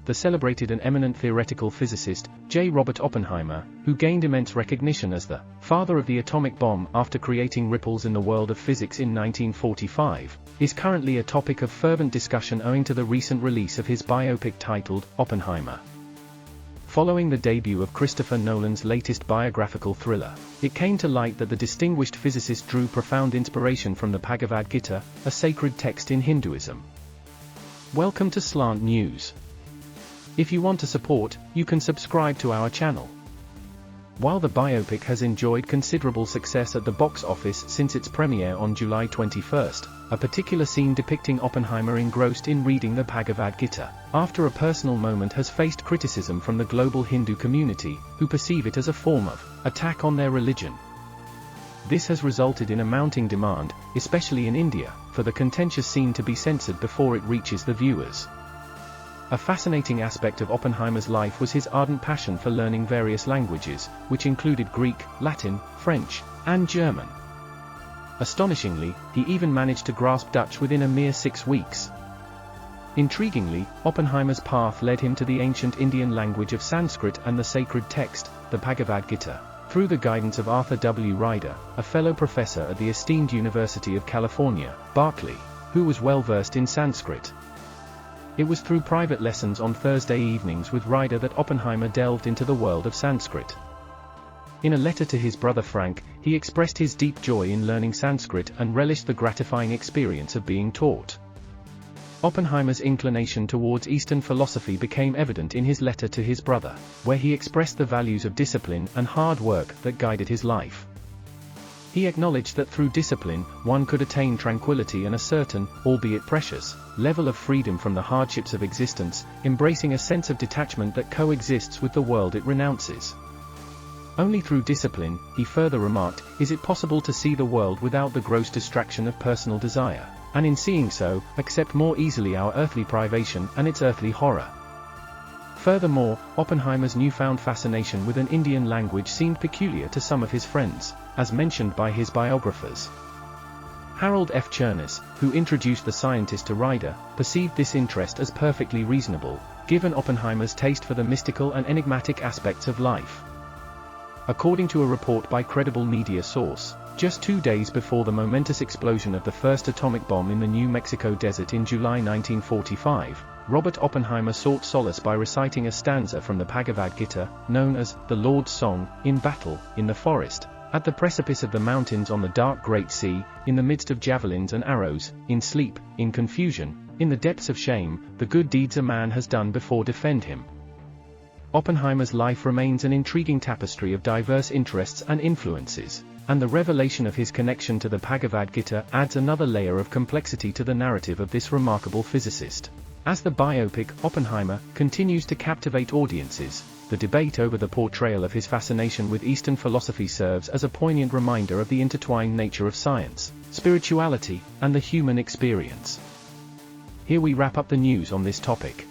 the celebrated and eminent theoretical physicist, J Robert Oppenheimer, who gained immense recognition as the father of the atomic bomb after creating ripples in the world of physics in 1945, is currently a topic of fervent discussion owing to the recent release of his biopic titled Oppenheimer. Following the debut of Christopher Nolan's latest biographical thriller, it came to light that the distinguished physicist drew profound inspiration from the Bhagavad Gita, a sacred text in Hinduism. Welcome to Slant News. If you want to support, you can subscribe to our channel. While the biopic has enjoyed considerable success at the box office since its premiere on July 21st, a particular scene depicting Oppenheimer engrossed in reading the Bhagavad Gita, after a personal moment has faced criticism from the global Hindu community, who perceive it as a form of attack on their religion. This has resulted in a mounting demand, especially in India, for the contentious scene to be censored before it reaches the viewers. A fascinating aspect of Oppenheimer's life was his ardent passion for learning various languages, which included Greek, Latin, French, and German. Astonishingly, he even managed to grasp Dutch within a mere 6 weeks. Intriguingly, Oppenheimer's path led him to the ancient Indian language of Sanskrit and the sacred text, the Bhagavad Gita, through the guidance of Arthur W. Ryder, a fellow professor at the esteemed University of California, Berkeley, who was well versed in Sanskrit. It was through private lessons on Thursday evenings with Ryder that Oppenheimer delved into the world of Sanskrit. In a letter to his brother Frank, he expressed his deep joy in learning Sanskrit and relished the gratifying experience of being taught. Oppenheimer's inclination towards Eastern philosophy became evident in his letter to his brother, where he expressed the values of discipline and hard work that guided his life. He acknowledged that through discipline, one could attain tranquility and a certain, albeit precious, level of freedom from the hardships of existence, embracing a sense of detachment that coexists with the world it renounces. Only through discipline, he further remarked, is it possible to see the world without the gross distraction of personal desire, and in seeing so, accept more easily our earthly privation and its earthly horror. Furthermore, Oppenheimer's newfound fascination with an Indian language seemed peculiar to some of his friends, as mentioned by his biographers. Harold F. Chernis, who introduced the scientist to Ryder, perceived this interest as perfectly reasonable, given Oppenheimer's taste for the mystical and enigmatic aspects of life. According to a report by credible media source, just 2 days before the momentous explosion of the first atomic bomb in the New Mexico desert in July 1945, Robert Oppenheimer sought solace by reciting a stanza from the Bhagavad Gita, known as the Lord's Song, in battle, in the forest, at the precipice of the mountains on the dark Great Sea, in the midst of javelins and arrows, in sleep, in confusion, in the depths of shame, the good deeds a man has done before defend him. Oppenheimer's life remains an intriguing tapestry of diverse interests and influences, and the revelation of his connection to the Bhagavad Gita adds another layer of complexity to the narrative of this remarkable physicist. As the biopic, Oppenheimer, continues to captivate audiences, the debate over the portrayal of his fascination with Eastern philosophy serves as a poignant reminder of the intertwined nature of science, spirituality, and the human experience. Here we wrap up the news on this topic.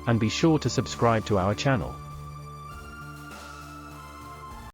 And be sure to subscribe to our channel.